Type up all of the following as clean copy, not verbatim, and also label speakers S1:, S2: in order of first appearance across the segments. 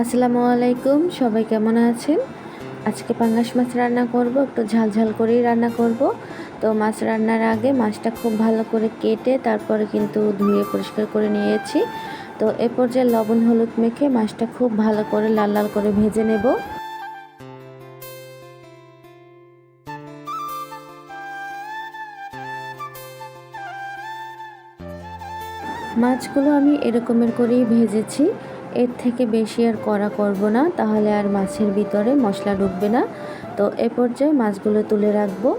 S1: আসসালামু আলাইকুম, সবাই কেমন আছেন? আজকে পাঙ্গাস মাছ রান্না করব, একটু ঝাল করেই রান্না করব। তো মাছ রান্নার আগে মাছটা খুব ভালো করে কেটে তারপরে কিন্তু ধুয়ে পরিষ্কার করে নিয়েছি। তো এ পর্যায়ে লবণ হলুদ মেখে মাছটা খুব ভালো করে লাল লাল করে ভেজে নেব। মাছগুলো আমি এরকমের করেই ভেজেছি, এর থেকে বেশি আর কড়া করব না, তাহলে আর মাছের ভিতরে মশলা ঢুকবে না। তো এ পর্যায়ে মাছগুলো তুলে রাখবো।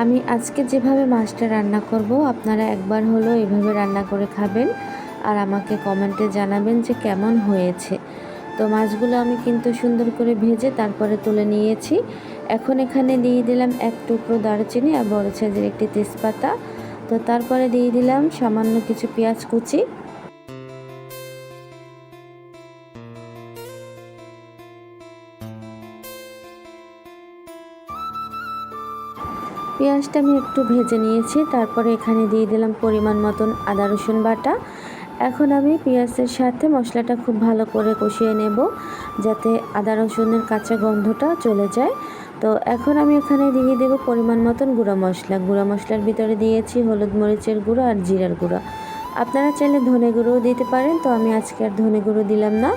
S1: আমি আজকে যেভাবে মাছটা রান্না করব, আপনারা একবার হলো এভাবে রান্না করে খাবেন আর আমাকে কমেন্টে জানাবেন যে কেমন হয়েছে। তো মাছগুলো আমি কিন্তু সুন্দর করে ভেজে তারপরে তুলে নিয়েছি। এখন এখানে দিয়ে দিলাম এক টুকরো দারুচিনি আর বড় সাইজের একটি তেজপাতা। তো তারপরে দিয়ে দিলাম সামান্য কিছু পেঁয়াজ কুচি। পেঁয়াজটা আমি একটু ভেজে নিয়েছি, তারপরে এখানে দিয়ে দিলাম পরিমাণ মতন আদা রসুন বাটা। এখন আমি পেঁয়াজের সাথে মশলাটা খুব ভালো করে কষিয়ে নেব, যাতে আদা রসুনের কাঁচা গন্ধটা চলে যায়। তো এখন আমি এখানে দিয়ে দেব পরিমাণ মতন গুঁড়া মশলার ভিতরে দিয়েছি হলুদ মরিচের গুঁড়ো আর জিরার গুঁড়ো। আপনারা চাইলে ধনে গুঁড়োও দিতে পারেন, তো আমি আজকে আর ধনে গুঁড়ো দিলাম না,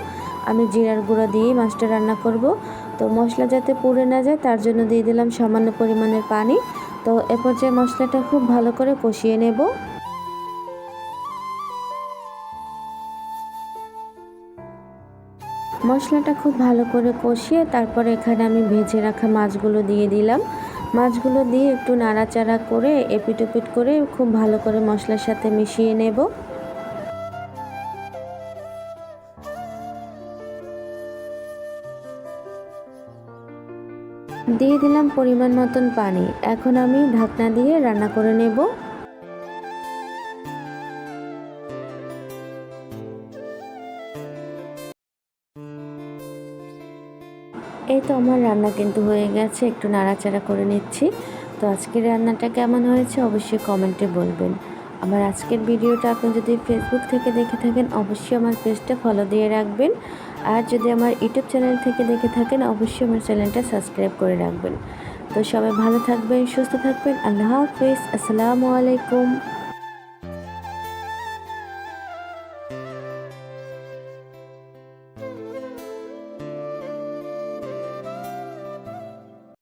S1: আমি জিরার গুঁড়ো দিয়েই মাছটা রান্না করব। তো মশলা যাতে পুড়ে না যায় তার জন্য দিয়ে দিলাম সামান্য পরিমাণের পানি। তো এ পর্যায়ে মশলাটা খুব ভালো করে কষিয়ে নেব। মশলাটা খুব ভালো করে কষিয়ে তারপরে এখানে আমি ভেজে রাখা মাছগুলো দিয়ে দিলাম। মাছগুলো দিয়ে একটু নাড়াচাড়া করে এপিট ওপিট করে খুব ভালো করে মশলার সাথে মিশিয়ে নেব। দিয়ে দিলাম পরিমাণ মতন পানি। এখন আমি ঢাকনা দিয়ে রান্না করে নেব। এই তো আমার রান্না কিন্তু হয়ে গেছে, একটু নাড়াচাড়া করে নিচ্ছি। তো আজকের রান্নাটা কেমন হয়েছে অবশ্যই কমেন্টে বলবেন। আমার আজকের ভিডিওটা আপনি যদি ফেসবুক থেকে দেখে থাকেন অবশ্যই আমার পেজটা ফলো দিয়ে রাখবেন, আর যদি আমার ইউটিউব চ্যানেল থেকে দেখে থাকেন অবশ্যই আমার চ্যানেলটা সাবস্ক্রাইব করে রাখবেন। তো সবাই ভালো থাকবেন, সুস্থ থাকবেন। আল্লাহ হাফেজ, আসসালামু আলাইকুম।